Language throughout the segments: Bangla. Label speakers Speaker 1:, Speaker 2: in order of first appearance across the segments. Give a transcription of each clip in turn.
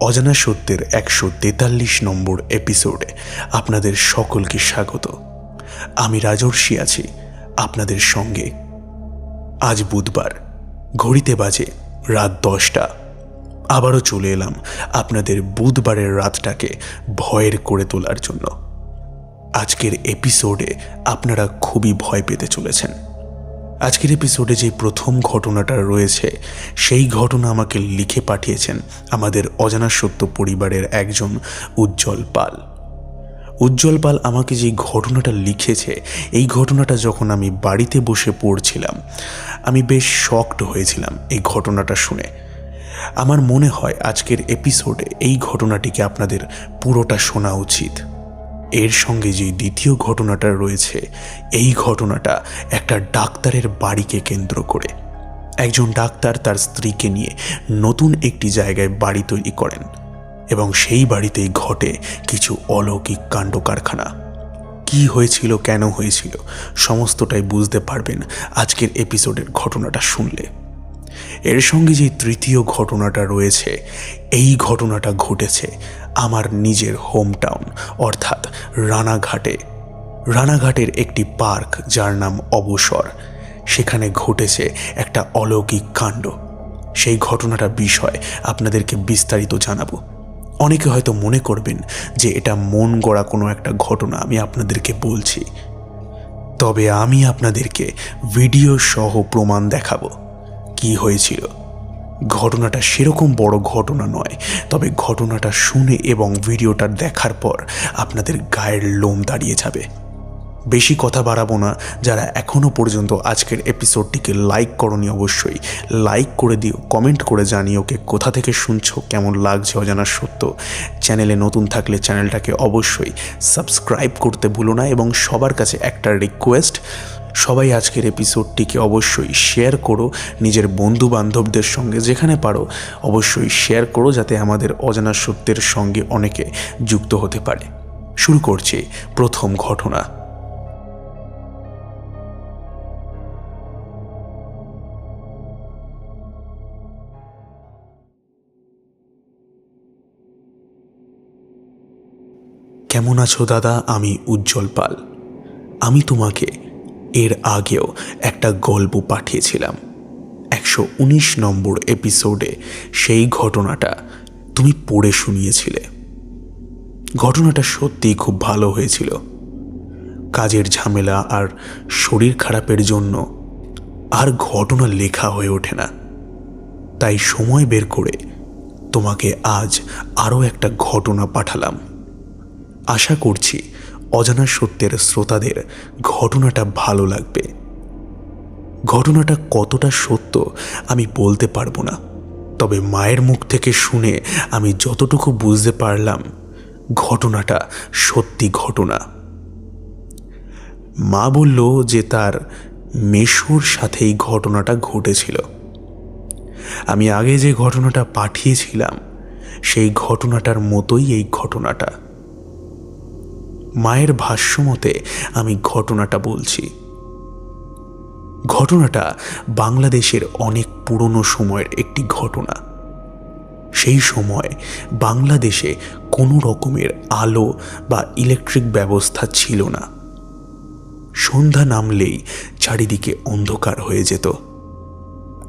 Speaker 1: অজানা সত্যের ১৪৩ নম্বর এপিসোডে আপনাদের সকলকে স্বাগত। আমি রাজর্ষি আছি আপনাদের সঙ্গে। আজ বুধবার, ঘড়িতে বাজে রাত ১০টা। আবারও চলে এলাম আপনাদের বুধবারের রাতটাকে ভয়ের করে তোলার জন্য। আজকের এপিসোডে আপনারা খুবই ভয় পেতে চলেছেন। আজকের এপিসোডে যে প্রথম ঘটনাটা রয়েছে সেই ঘটনা আমাকে লিখে পাঠিয়েছেন আমাদের অজানা সত্য পরিবারের একজন উজ্জ্বল পাল। উজ্জ্বল পাল আমাকে যে ঘটনাটা লিখেছে, এই ঘটনাটা যখন আমি বাড়িতে বসে পড়ছিলাম আমি বেশ শকড হয়েছিলাম এই ঘটনাটা শুনে। আমার মনে হয় আজকের এপিসোডে এই ঘটনাটিকে আপনাদের পুরোটা শোনা উচিত। এর সঙ্গে যে দ্বিতীয় ঘটনাটা রয়েছে, এই ঘটনাটা একটা ডাক্তারের বাড়িকে কেন্দ্র করে। একজন ডাক্তার তার স্ত্রীকে নিয়ে নতুন একটি জায়গায় বাড়ি তৈরি করেন এবং সেই বাড়িতেই ঘটে কিছু অলৌকিক কাণ্ড কারখানা। কি হয়েছিল, কেন হয়েছিল, সমস্তটাই বুঝতে পারবেন আজকের এপিসোডের ঘটনাটা শুনলে। এর সঙ্গে যে তৃতীয় ঘটনাটা রয়েছে, এই ঘটনাটা ঘটেছে আমার নিজের হোম টাউন অর্থাৎ রানাঘাটে। রানাঘাটের একটি পার্ক যার নাম অবসর, সেখানে ঘটেছে একটা অলৌকিক কাণ্ড। সেই ঘটনাটা বিষয় আপনাদেরকে বিস্তারিত জানাবো। অনেকে হয়তো মনে করবেন যে এটা মন গড়া কোনো একটা ঘটনা আমি আপনাদেরকে বলছি, তবে আমি আপনাদেরকে ভিডিও সহ প্রমাণ দেখাবো কি হয়েছিল। ঘটনাটা সেরকম বড় ঘটনা নয়, তবে ঘটনাটা শুনে এবং ভিডিওটা দেখার পর আপনাদের গায়ের লোম দাঁড়িয়ে যাবে। বেশি কথা বাড়াবো না। যারা এখনও পর্যন্ত আজকের এপিসোডটিকে লাইক করনি, অবশ্যই লাইক করে দিও, কমেন্ট করে জানিও কে কোথা থেকে শুনছো, কেমন লাগছে অজানা সত্য। চ্যানেলে নতুন থাকলে চ্যানেলটাকে অবশ্যই সাবস্ক্রাইব করতে ভুলো না। এবং সবার কাছে একটা রিকোয়েস্ট, সবাই আজকের এপিসোডটিকে অবশ্যই শেয়ার করো নিজের বন্ধু বান্ধবদের সঙ্গে, যেখানে পারো অবশ্যই শেয়ার করো, যাতে আমাদের অজানা সত্যের সঙ্গে অনেকে যুক্ত হতে পারে। শুরু করছি প্রথম ঘটনা। কেমন আছো দাদা? আমি উজ্জ্বল পাল। আমি তোমাকে এর আগেও একটা গল্প পাঠিয়েছিলাম ১১৯ নম্বর এপিসোডে। সেই ঘটনাটা তুমি পড়ে শুনিয়েছিলে। ঘটনাটা সত্যিই খুব ভালো হয়েছিল। কাজের ঝামেলা আর শরীর খারাপের জন্য আর ঘটনা লেখা হয়ে ওঠে না, তাই সময় বের করে তোমাকে আজ আরও একটা ঘটনা পাঠালাম। আশা করছি অজানা সত্যের শ্রোতাদের ঘটনাটা ভালো লাগবে। ঘটনাটা কতটা সত্য আমি বলতে পারবো না, তবে মায়ের মুখ থেকে শুনে আমি যতটুকু বুঝতে পারলাম ঘটনাটা সত্যি ঘটনা। মা বলল যে তার মেসোর সাথেই ঘটনাটা ঘটেছিল। আমি আগে যে ঘটনাটা পাঠিয়েছিলাম সেই ঘটনাটার মতোই এই ঘটনাটা। মায়ের ভাষ্যমতে আমি ঘটনাটা বলছি। ঘটনাটা বাংলাদেশের অনেক পুরনো সময়ের একটি ঘটনা। সেই সময় বাংলাদেশে কোনো রকমের আলো বা ইলেকট্রিক ব্যবস্থা ছিল না। সন্ধ্যা নামলেই চারিদিকে অন্ধকার হয়ে যেত,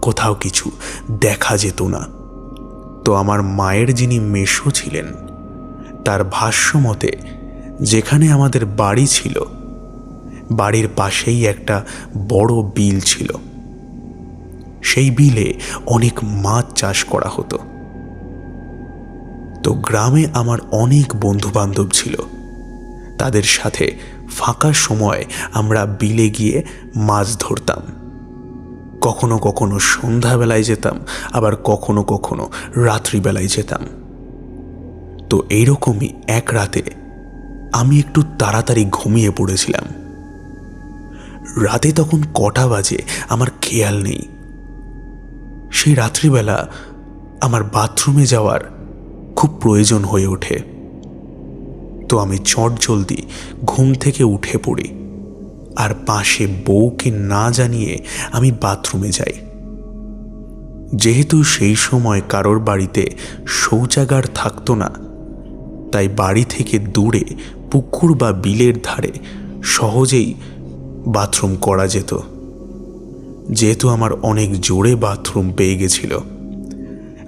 Speaker 1: কোথাও কিছু দেখা যেত না। তো আমার মায়ের যিনি মেসো ছিলেন, তার ভাষ্যমতে যেখানে আমাদের বাড়ি ছিল, বাড়ির পাশেই একটা বড় বিল ছিল। সেই বিলে অনেক মাছ চাষ করা হতো। তো গ্রামে আমার অনেক বন্ধু বান্ধব ছিল, তাদের সাথে ফাঁকা সময় আমরা বিলে গিয়ে মাছ ধরতাম। কখনো কখনো সন্ধ্যাবেলায় যেতাম, আবার কখনো কখনো রাত্রিবেলায় যেতাম। তো এইরকমই এক রাতে আমি একটু তাড়াতাড়ি ঘুমিয়ে পড়েছিলাম। রাতে তখন কটা বাজে আমার খেয়াল নেই। সেই রাত্রিবেলা আমার বাথরুমে যাওয়ার খুব প্রয়োজন হয়ে ওঠে। তো আমি চটজলদি ঘুম থেকে উঠে পড়ি আর পাশে বউকে না জানিয়ে আমি বাথরুমে যাই। যেহেতু সেই সময় কারোর বাড়িতে শৌচাগার থাকতো না, তাই বাড়ি থেকে দূরে পুকুর বা বিলের ধারে সহজেই বাথরুম করা যেত। যেহেতু আমার অনেক জোরে বাথরুম পেয়ে গেছিল,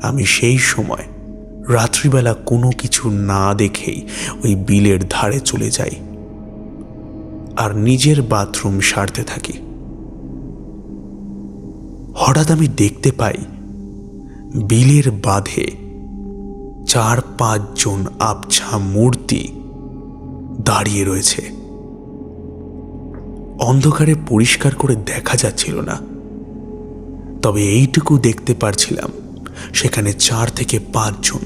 Speaker 1: আমি সেই সময় রাত্রিবেলা কোনো কিছু না দেখেই ওই বিলের ধারে চলে যাই আর নিজের বাথরুম সারতে থাকি। হঠাৎ আমি দেখতে পাই বিলের বাঁধে 4-5 জন আবছা মূর্তি দাঁড়িয়ে রয়েছে। অন্ধকারে পরিষ্কার করে দেখা যাচ্ছিল না, তবে এইটুকু দেখতে পারছিলাম সেখানে 4 থেকে 5 জন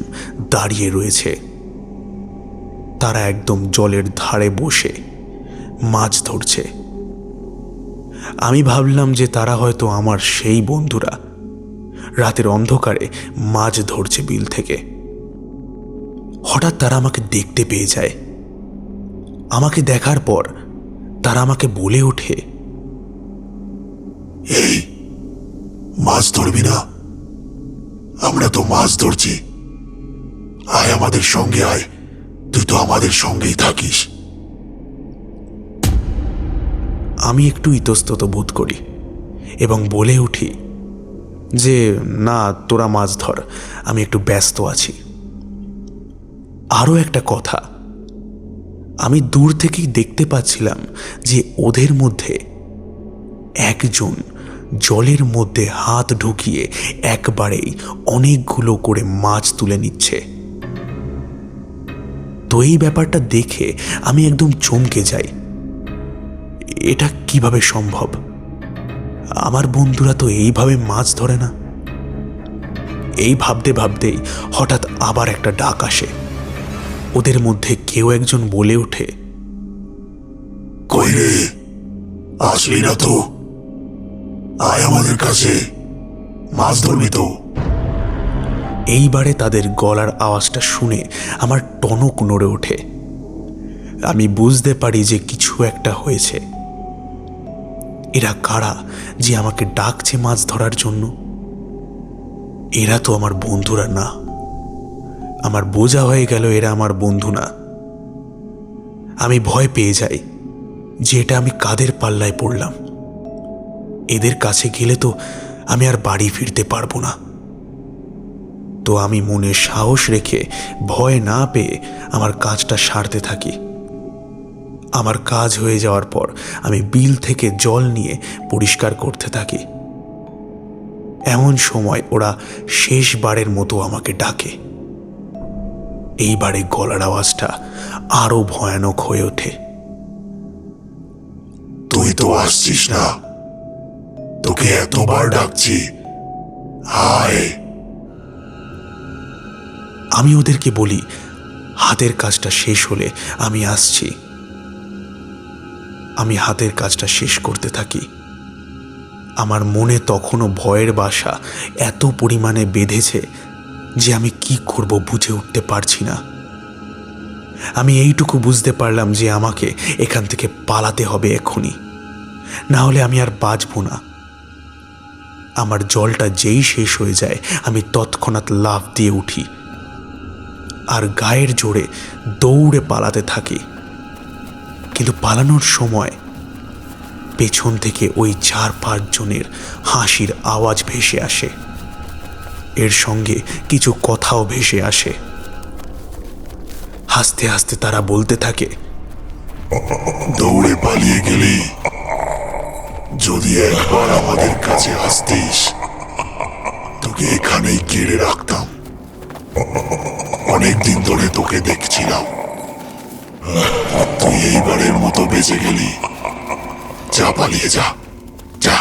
Speaker 1: দাঁড়িয়ে রয়েছে। তারা একদম জলের ধারে বসে মাছ ধরছে। আমি ভাবলাম যে তারা হয়তো আমার সেই বন্ধুরা, রাতের অন্ধকারে মাছ ধরছে বিল থেকে। হঠাৎ তারা আমাকে দেখতে পেয়ে যায়। আমাকে দেখার পর তারা আমাকে বলে ওঠে,
Speaker 2: এই মাছ ধরবি না? আমরা তো মাছ ধরছি, আয় আমাদের সঙ্গে আয়, তুই তো আমাদের সঙ্গেই থাকিস।
Speaker 1: আমি একটু ইতস্তত বোধ করি এবং বলে উঠি যে না, তোরা মাছ ধর, আমি একটু ব্যস্ত আছি। আরও একটা কথা, আমি দূর থেকেই দেখতে পাচ্ছিলাম যে ওদের মধ্যে একজন জলের মধ্যে হাত ঢুকিয়ে একবারেই অনেকগুলো করে মাছ তুলে নিচ্ছে। তো এই ব্যাপারটা দেখে আমি একদম চমকে যাই। এটা কিভাবে সম্ভব? আমার বন্ধুরা তো এইভাবে মাছ ধরে না। এই ভাবতে ভাবতেই হঠাৎ আবার একটা ডাক আসে। ওদের মধ্যে কেউ একজন বলে ওঠে,
Speaker 2: কই রে, আসলি না তো? আয় আমাদের কাছে, মাছ ধরবি তো?
Speaker 1: এইবারে তাদের গলার আওয়াজটা শুনে আমার টনক নড়ে ওঠে। আমি বুঝতে পারি যে কিছু একটা হয়েছে। এরা কারা যে আমাকে ডাকছে মাছ ধরার জন্য? এরা তো আমার বন্ধুরা না। আমার বোঝা হয়ে গেল এরা আমার বন্ধু না। আমি ভয় পেয়ে যাই যে এটা আমি কাদের পাল্লায় পড়লাম। এদের কাছে গেলে তো আমি আর বাড়ি ফিরতে পারবো না। তো আমি মনে সাহস রেখে ভয় না পেয়ে আমার কাজটা সারতে থাকি। আমার কাজ হয়ে যাওয়ার পর আমি বিল থেকে জল নিয়ে পরিষ্কার করতে থাকি। এমন সময় ওরা শেষবারের মতো আমাকে ডাকে। এইবারে গলার আওয়াজটা আরো ভয়ানক হয়ে ওঠে,
Speaker 2: তুই তো আসছিস না, তোকে এতবার ডাকছি, আয়।
Speaker 1: আমি ওদেরকে বলি হাতের কাজটা শেষ হলে আমি আসছি। আমি হাতের কাজটা শেষ করতে থাকি। আমার মনে তখনও ভয়ের বাসা এত পরিমাণে বেঁধেছে যে আমি কি করব বুঝে উঠতে পারছি না। আমি এইটুকু বুঝতে পারলাম যে আমাকে এখান থেকে পালাতে হবে এক্ষুনি, না হলে আমি আর বাঁচব না। আমার জলটা যেই শেষ হয়ে যায় আমি তৎক্ষণাৎ লাফ দিয়ে উঠি আর গায়ের জোরে দৌড়ে পালাতে থাকি। কিন্তু পালানোর সময় পেছন থেকে ওই 4-5 জনের হাসির আওয়াজ ভেসে আসে। এর সঙ্গে কিছু কথাও ভেসে আসে। হাসতে হাসতে তারা বলতে থাকে,
Speaker 2: দৌড়ে পালিয়ে গেলি, যদি একবার আমাদের কাছে আসতিস তোকে এখানেই কেড়ে রাখতাম। অনেকদিন ধরে তোকে দেখছিলাম, তুই এইবারের মতো বেঁচে গেলি, যা পালিয়ে যা, যা।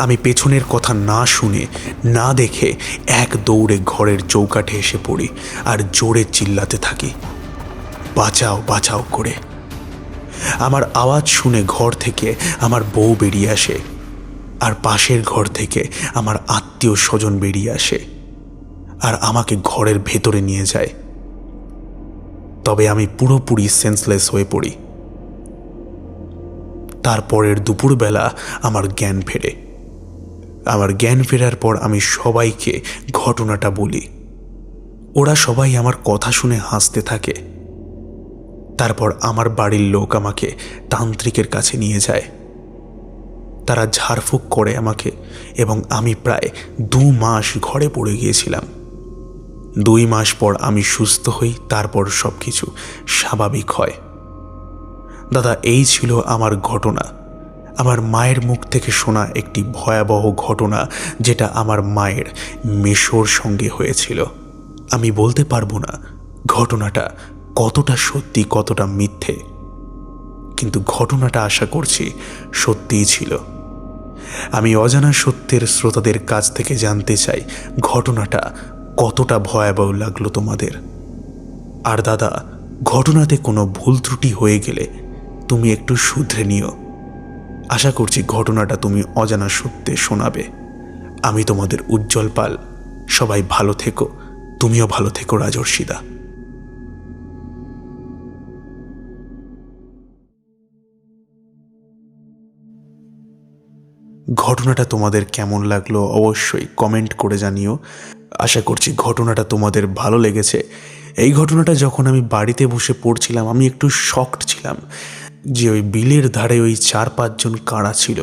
Speaker 1: আমি পেছনের কথা না শুনে না দেখে এক দৌড়ে ঘরের চৌকাঠে এসে পড়ি আর জোরে চিল্লাতে থাকি, বাঁচাও বাঁচাও করে। আমার আওয়াজ শুনে ঘর থেকে আমার বউ বেরিয়ে আসে আর পাশের ঘর থেকে আমার আত্মীয় স্বজন বেরিয়ে আসে আর আমাকে ঘরের ভেতরে নিয়ে যায়। তবে আমি পুরোপুরি সেন্সলেস হয়ে পড়ি। তারপরের দুপুরবেলা আমার জ্ঞান ফেরে। আমার জ্ঞান ফেরার পর আমি সবাইকে ঘটনাটা বলি। ওরা সবাই আমার কথা শুনে হাসতে থাকে। তারপর আমার বাড়ির লোক আমাকে তান্ত্রিকের কাছে নিয়ে যায়। তারা ঝাড়ফুঁক করে আমাকে এবং আমি প্রায় 2 মাস ঘরে পড়ে গিয়েছিলাম। 2 মাস পর আমি সুস্থ হই, তারপর সব কিছু স্বাভাবিক হয়। দাদা, এই ছিল আমার ঘটনা, আমার মায়ের মুখ থেকে শোনা একটি ভয়াবহ ঘটনা, যেটা আমার মায়ের মেশোর সঙ্গে হয়েছিল। আমি বলতে পারবো না ঘটনাটা কতটা সত্যি কতটা মিথ্যে, কিন্তু ঘটনাটা আশা করছি সত্যিই ছিল। আমি অজানা সত্যের শ্রোতাদের কাছ থেকে জানতে চাই ঘটনাটা কতটা ভয়াবহ লাগলো তোমাদের। আর দাদা, ঘটনাতে কোনো ভুল ত্রুটি হয়ে গেলে তুমি একটু শুধরে নিও। আশা করছি ঘটনাটা তুমি অজানা সত্যে শোনাবে। আমি তোমাদের উজ্জ্বল পাল। সবাই ভালো থেকো, তুমিও ভালো থেকো রাজর্ষিদা। ঘটনাটা তোমাদের কেমন লাগলো অবশ্যই কমেন্ট করে জানিও। আশা করছি ঘটনাটা তোমাদের ভালো লেগেছে। এই ঘটনাটা যখন আমি বাড়িতে বসে পড়ছিলাম, আমি একটু শকড ছিলাম যে ওই বিলের ধারে ওই 4-5 জন কারা ছিল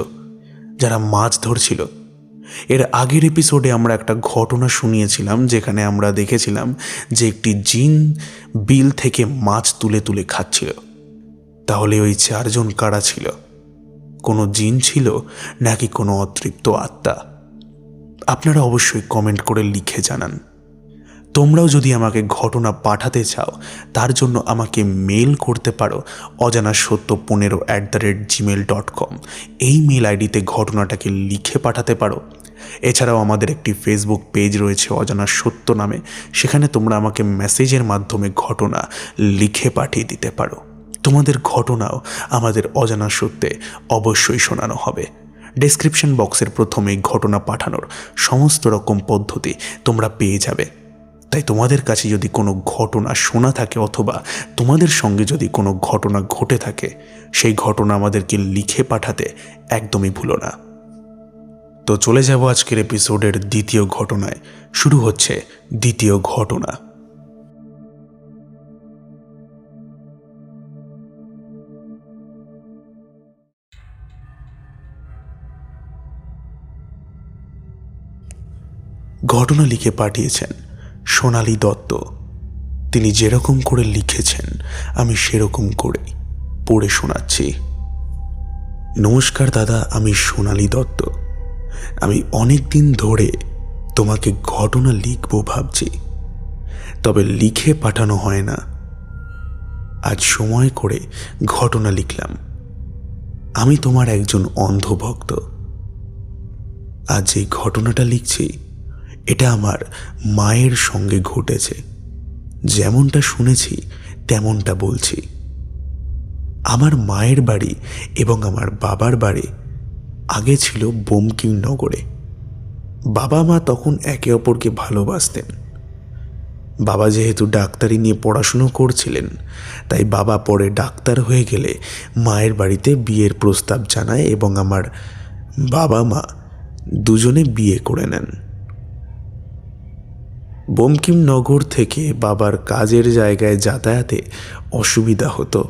Speaker 1: যারা মাছ ধরছিল। এর আগের এপিসোডে আমরা একটা ঘটনা শুনিয়েছিলাম, যেখানে আমরা দেখেছিলাম যে একটি জিন বিল থেকে মাছ তুলে তুলে খাচ্ছিল। তাহলে ওই 4 জন কারা ছিল? কোনো জিন ছিল নাকি কোনো অতৃপ্ত আত্মা? আপনারা অবশ্যই কমেন্ট করে লিখে জানান। তোমরাও যদি আমাকে ঘটনা পাঠাতে চাও, তার জন্য আমাকে মেল করতে পারো অজানাসত্য15@gmail.com। এই মেল আইডিতে ঘটনাটাকে লিখে পাঠাতে পারো। এছাড়াও আমাদের একটি ফেসবুক পেজ রয়েছে অজানা সত্য নামে, সেখানে তোমরা আমাকে মেসেজের মাধ্যমে ঘটনা লিখে পাঠিয়ে দিতে পারো। তোমাদের ঘটনাও আমাদের অজানা সত্যে অবশ্যই শোনানো হবে। ডেসক্রিপশন বক্সের প্রথমেই ঘটনা পাঠানোর সমস্ত রকম পদ্ধতি তোমরা পেয়ে যাবে। তাই তোমাদের কাছে যদি কোনো ঘটনা শোনা থাকে অথবা তোমাদের সঙ্গে যদি কোনো ঘটনা ঘটে থাকে, সেই ঘটনা আমাদেরকে লিখে পাঠাতে একদমই ভুলো না। তো চলে যাব আজকের এপিসোডের দ্বিতীয় ঘটনায়। শুরু হচ্ছে দ্বিতীয় ঘটনা। ঘটনা লিখে পাঠিয়েছেন সোনালী দত্ত। তিনি যেরকম করে লিখেছেন আমি সেরকম করে পড়ে শোনাচ্ছি। নমস্কার দাদা, আমি সোনালী দত্ত। আমি অনেক দিন ধরে তোমাকে ঘটনা লিখব ভাবছি, তবে লিখে পাঠানো হয় না। আজ সময় করে ঘটনা লিখলাম। আমি তোমার একজন অন্ধভক্ত। আজ যে ঘটনাটা লিখছি এটা আমার মায়ের সঙ্গে ঘটেছে। যেমনটা শুনেছি তেমনটা বলছি। আমার মায়ের বাড়ি এবং আমার বাবার বাড়ি আগে ছিল বঙ্কিমনগরে। বাবা মা তখন একে অপরকে ভালোবাসতেন। বাবা যেহেতু ডাক্তারি নিয়ে পড়াশুনো করছিলেন, তাই বাবা পরে ডাক্তার হয়ে গেলে মায়ের বাড়িতে বিয়ের প্রস্তাব জানায় এবং আমার বাবা মা দুজনে বিয়ে করে নেন। বঙ্কিমনগর থেকে বাবার কাজের জায়গায় যাতায়াতে অসুবিধা হতো,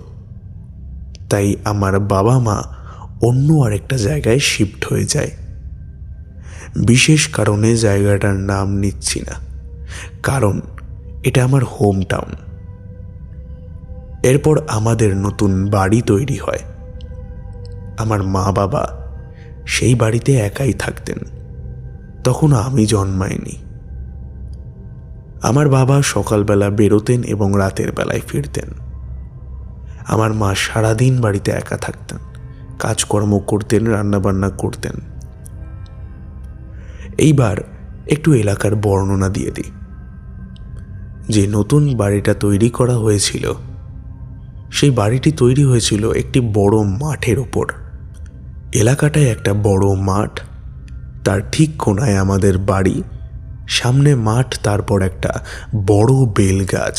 Speaker 1: তাই আমার বাবা মা অন্য আরেকটা জায়গায় শিফট হয়ে যায়। বিশেষ কারণে জায়গাটার নাম নিচ্ছি না, কারণ এটা আমার হোম টাউন। এরপর আমাদের নতুন বাড়ি তৈরি হয়। আমার মা বাবা সেই বাড়িতে একাই থাকতেন। তখন আমি জন্মাইনি। আমার বাবা সকালবেলা বেরোতেন এবং রাতের বেলায় ফিরতেন। আমার মা সারাদিন বাড়িতে একা থাকতেন, কাজকর্ম করতেন, রান্নাবান্না করতেন। এইবার একটু এলাকার বর্ণনা দিয়ে দিই। যে নতুন বাড়িটা তৈরি করা হয়েছিল, সেই বাড়িটি তৈরি হয়েছিল একটি বড় মাঠের ওপর। এলাকাটায় একটা বড় মাঠ, তার ঠিক কোণায় আমাদের বাড়ি, সামনে মাঠ, তারপর একটা বড় বেল গাছ,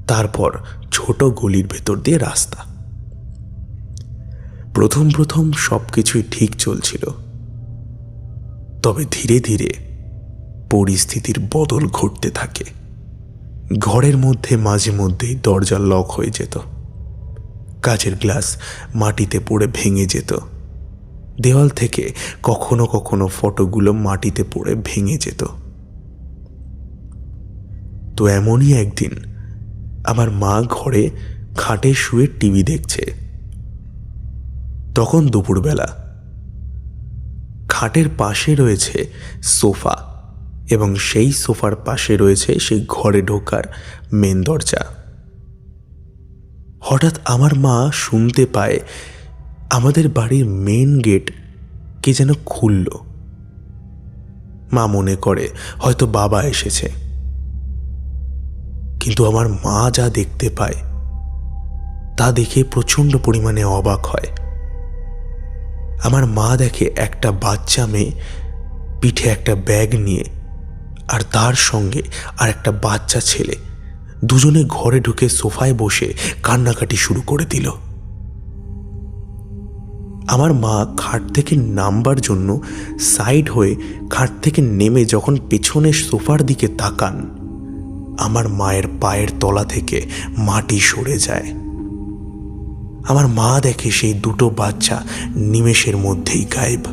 Speaker 1: তারপর ছোট গলির ভেতর দিয়ে রাস্তা। প্রথম প্রথম সব কিছুই ঠিক চলছিল। তবে ধীরে ধীরে পরিস্থিতির বদল ঘটতে থাকে। ঘরের মধ্যে মাঝে মধ্যেই দরজা লক হয়ে যেত, কাচের গ্লাস মাটিতে পড়ে ভেঙে যেত, দেওয়াল থেকে কখনো কখনো ফটোগুলো মাটিতে পড়ে ভেঙে যেত। তো এমনই একদিন আমার মা ঘরে খাটে শুয়ে টিভি দেখছে। তখন দুপুরবেলা। খাটের পাশে রয়েছে সোফা এবং সেই সোফার পাশে রয়েছে সেই ঘরে ঢোকার মেন দরজা। হঠাৎ আমার মা শুনতে পায় আমাদের বাড়ির মেন গেট কে যেন খুলল। মা মনে করে হয়তো বাবা এসেছে, কিন্তু আমার মা যা দেখতে পায় তা দেখে প্রচণ্ড পরিমাণে অবাক হয়। আমার মা দেখে একটা বাচ্চা মেয়ে পিঠে একটা ব্যাগ নিয়ে আর তার সঙ্গে আর একটা বাচ্চা ছেলে দুজনে ঘরে ঢুকে সোফায় বসে কান্নাকাটি শুরু করে দিল। আমার মা খাট থেকে নামবার জন্য সাইড হয়ে খাট থেকে নেমে যখন পেছনের সোফার দিকে তাকান, আমার মায়ের পায়ের তলা থেকে মাটি সরে যায়। আমার মা দেখে সেই দুটো বাচ্চা নিমেষের মধ্যেই গায়েব,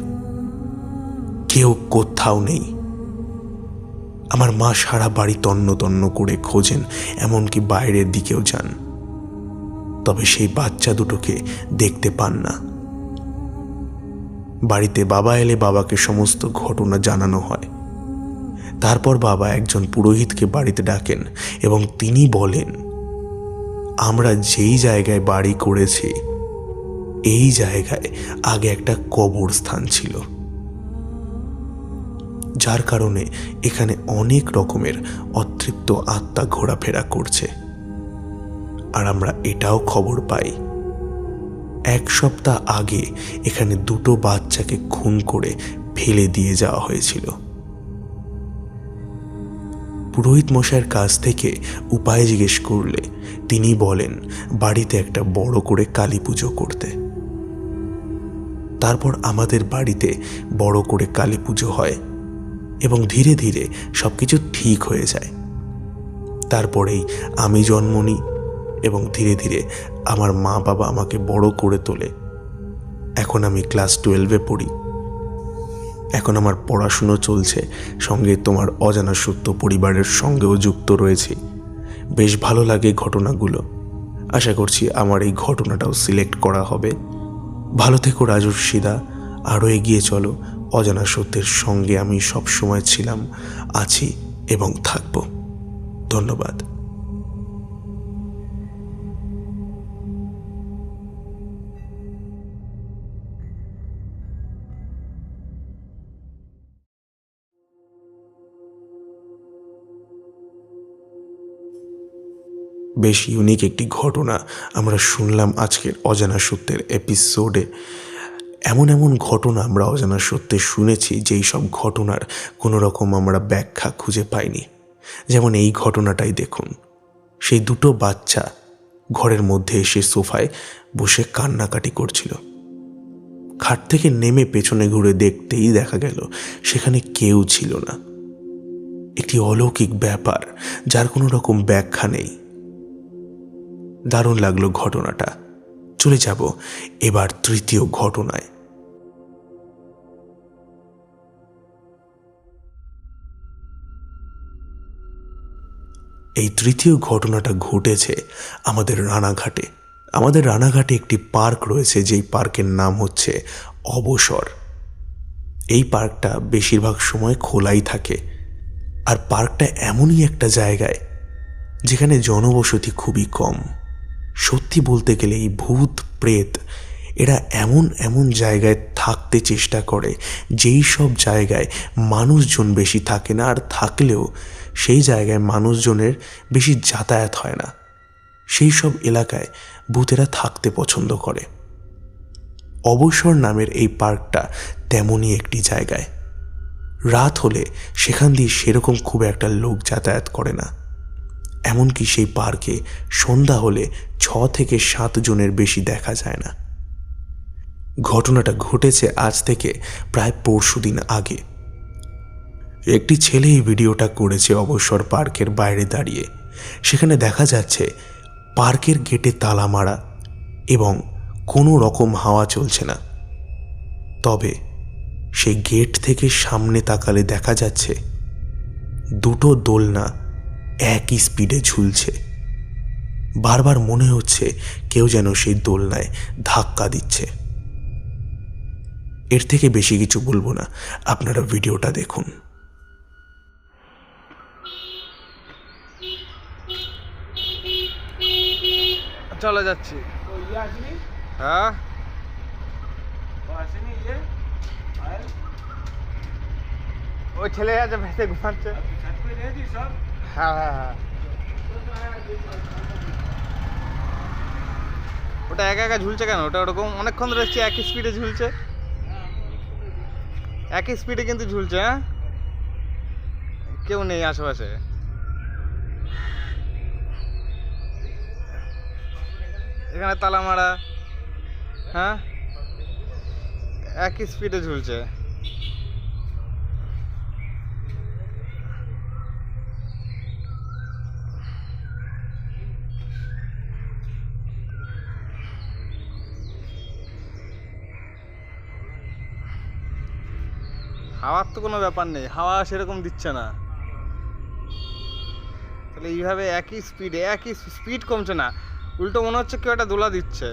Speaker 1: কেউ কোথাও নেই। আমার মা সারা বাড়ি তন্ন তন্ন করে খোঁজেন, এমনকি বাইরের দিকেও যান, তবে সেই বাচ্চা দুটোকে দেখতে পান না। বাড়িতে বাবা এলে বাবাকে সমস্ত ঘটনা জানানো হয়। তারপর বাবা একজন পুরোহিতকে বাড়িতে ডাকেন এবং তিনি বলেন, আমরা যেই জায়গায় বাড়ি করেছি এই জায়গায় আগে একটা কবরস্থান ছিল, যার কারণে এখানে অনেক রকমের অতৃপ্ত আত্মা ঘোরাফেরা করছে। আর আমরা এটাও খবর পাই 1 সপ্তাহ আগে এখানে দুটো বাচ্চাকে খুন করে ফেলে দিয়ে যাওয়া হয়েছিল। পুরোহিত মশাইয়ের কাছ থেকে উপায় জিজ্ঞেস করলে তিনি বলেন বাড়িতে একটা বড় করে কালী পুজো করতে। তারপর আমাদের বাড়িতে বড় করে কালী পুজো হয় এবং ধীরে ধীরে সবকিছু ঠিক হয়ে যায়। তারপরেই আমি জন্ম নিই এবং ধীরে ধীরে আমার মা বাবা আমাকে বড় করে তোলে। এখন আমি ক্লাস 12-এ পড়ি। এখন আমার পড়াশুনো চলছে, সঙ্গে তোমার অজানা সত্য পরিবারের সঙ্গেও যুক্ত রয়েছি। বেশ ভালো লাগে ঘটনাগুলো। আশা করছি আমার এই ঘটনাটাও সিলেক্ট করা হবে। ভালো থেকো রাজর্ষিদা, আরও এগিয়ে চলো। অজানা সত্যের সঙ্গে আমি সবসময় ছিলাম, আছি এবং থাকব। ধন্যবাদ। বেশ ইউনিক একটি ঘটনা আমরা শুনলাম আজকের অজানা সত্যের এপিসোডে। এমন এমন ঘটনা আমরা অজানা সত্যে শুনেছি যেই সব ঘটনার কোনো রকম আমরা ব্যাখ্যা খুঁজে পাইনি। যেমন এই ঘটনাটাই দেখুন, সেই দুটো বাচ্চা ঘরের মধ্যে এসে সোফায় বসে কান্নাকাটি করছিল। খাট থেকে নেমে পেছনে ঘুরে দেখতেই দেখা গেল সেখানে কেউ ছিল না। একটি অলৌকিক ব্যাপার যার কোনো রকম ব্যাখ্যা নেই। দারুণ লাগলো ঘটনাটা। চলে যাব এবার তৃতীয় ঘটনায়। এই তৃতীয় ঘটনাটা ঘটেছে আমাদের রানাঘাটে। আমাদের রানাঘাটে একটি পার্ক রয়েছে, যেই পার্কের নাম হচ্ছে অবসর। এই পার্কটা বেশিরভাগ সময় খোলাই থাকে। আর পার্কটা এমনই একটা জায়গায় যেখানে জনবসতি খুবই কম। সত্যি বলতে গেলে এই ভূত প্রেত এরা এমন এমন জায়গায় থাকতে চেষ্টা করে যেই সব জায়গায় মানুষজন বেশি থাকে না, আর থাকলেও সেই জায়গায় মানুষজনের বেশি যাতায়াত হয় না। সেই সব এলাকায় ভূতেরা থাকতে পছন্দ করে। অবসর নামের এই পার্কটা তেমনই একটি জায়গায়। রাত হলে সেখান দিয়ে সেরকম খুব একটা লোক যাতায়াত করে না। এমনকি সেই পার্কে সন্ধ্যা হলে 6 থেকে 7 জনের বেশি দেখা যায় না। ঘটনাটা ঘটেছে আজ থেকে প্রায় 4 দিন আগে। একটি ছেলে এই ভিডিওটা করেছে অবসর পার্কের বাইরে দাঁড়িয়ে। সেখানে দেখা যাচ্ছে পার্কের গেটে তালা মারা এবং কোনো রকম হাওয়া চলছে না। তবে সেই গেট থেকে সামনে তাকালে দেখা যাচ্ছে দুটো দোলনা একই স্পিডে ঝুলছে। বারবার মনে হচ্ছে কেউ যেন সেই দোলনায় ধাক্কা দিচ্ছে। এর থেকে বেশি কিছু বলবো না, আপনারা ভিডিওটা দেখুন।
Speaker 3: চলে যাচ্ছি। হ্যাঁ ওই ছেলে আছে ভেসে ঘুমাচ্ছে। হ্যাঁ হ্যাঁ হ্যাঁ, ওটা একা একা ঝুলছে কেন? ওটা ওরকম অনেকক্ষণ ধরে এসছি, একই স্পিডে ঝুলছে, একই স্পিডে কিন্তু ঝুলছে। হ্যাঁ, কেউ নেই আশেপাশে। এখানে তালা মারা। হ্যাঁ, একই স্পিডে ঝুলছে। হাওয়ার তো কোনো ব্যাপার নেই, হাওয়া সেরকম দিচ্ছে না। তাহলে এইভাবে একই স্পিড কমছে না, উল্টো মনে হচ্ছে কেউ একটা দোলা দিচ্ছে।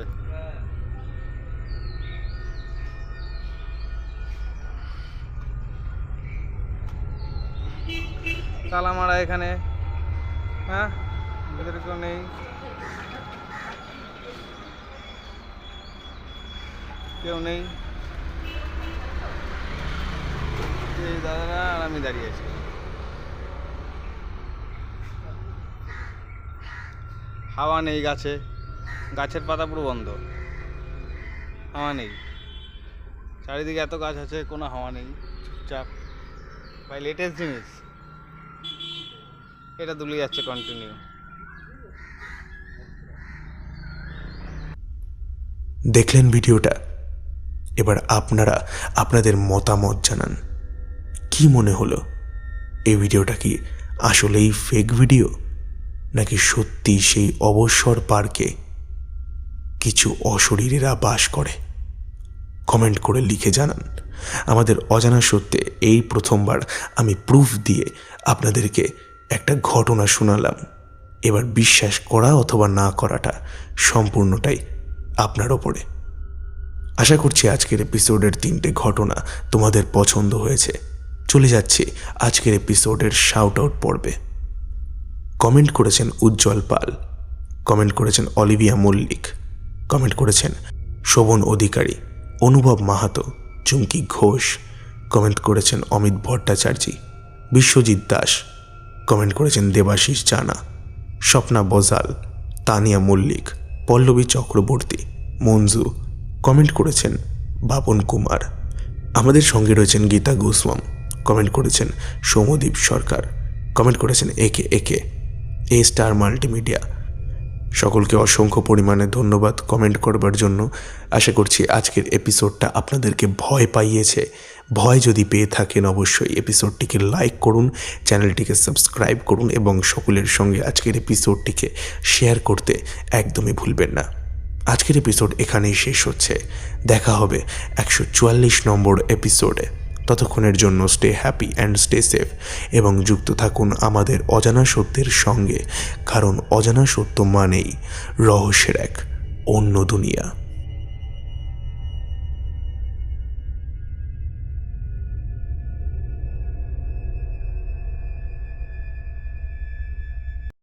Speaker 3: তালা মারা এখানে। হ্যাঁ, ভিতরে কেউ নেই। কেউ নেই, এই দাদারা আর আমি দাঁড়িয়ে আছি। হাওয়া নেই গাছে, গাছের পাতা পুরো বন্ধ, হাওয়া নেই। চারিদিকে এত গাছ আছে, কোনো হাওয়া নেই, চুপচাপ। ভাই লেটেস্ট জিনিস, এটা দুলে যাচ্ছে কন্টিনিউ।
Speaker 1: দেখলেন ভিডিওটা? এবার আপনারা আপনাদের মতামত জানান। কি মনে হলো? এই ভিডিওটা কি আসলেই ফেক ভিডিও, নাকি সত্যি সেই অবসর পার্কে কিছু অশরীরীরা বাস করে? কমেন্ট করে লিখে জানান। আমাদের অজানা সত্যে এই প্রথমবার আমি প্রুফ দিয়ে আপনাদেরকে একটা ঘটনা শোনালাম। এবার বিশ্বাস করা অথবা না করাটা সম্পূর্ণটাই আপনার ওপরে। আশা করছি আজকের এপিসোডের 3টে ঘটনা তোমাদের পছন্দ হয়েছে। চলে যাচ্ছি আজকের এপিসোডের শাউট আউট পর্বে। কমেন্ট করেছেন উজ্জ্বল পাল, কমেন্ট করেছেন অলিভিয়া মল্লিক, কমেন্ট করেছেন শোভন অধিকারী, অনুভব মাহাতো, চুমকি ঘোষ, কমেন্ট করেছেন অমিত ভট্টাচার্য, বিশ্বজিৎ দাস, কমেন্ট করেছেন দেবাশিস জানা, স্বপ্না বজাল, তানিয়া মল্লিক, পল্লবী চক্রবর্তী, মঞ্জু, কমেন্ট করেছেন বাপন কুমার। আমাদের সঙ্গে রয়েছেন গীতা গোস্বাম, কমেন্ট করেছেন সৌমদীপ সরকার, কমেন্ট করেছেন একে এ স্টার মাল্টিমিডিয়া। সকলকে অসংখ্য পরিমাণে ধন্যবাদ কমেন্ট করবার জন্য। আশা করছি আজকের এপিসোডটা আপনাদেরকে ভয় পাইয়েছে। ভয় যদি পেয়ে থাকেন অবশ্যই এপিসোডটিকে লাইক করুন, চ্যানেলটিকে সাবস্ক্রাইব করুন এবং সকলের সঙ্গে আজকের এপিসোডটিকে শেয়ার করতে একদমই ভুলবেন না। আজকের এপিসোড এখানেই শেষ হচ্ছে। দেখা হবে 144 নম্বর এপিসোডে। ততক্ষণের জন্য stay happy and stay safe এবং যুক্ত থাকুন আমাদের অজানা সত্যের সঙ্গে, কারণ অজানা সত্য মানেই রহস্যের এক অন্য দুনিয়া।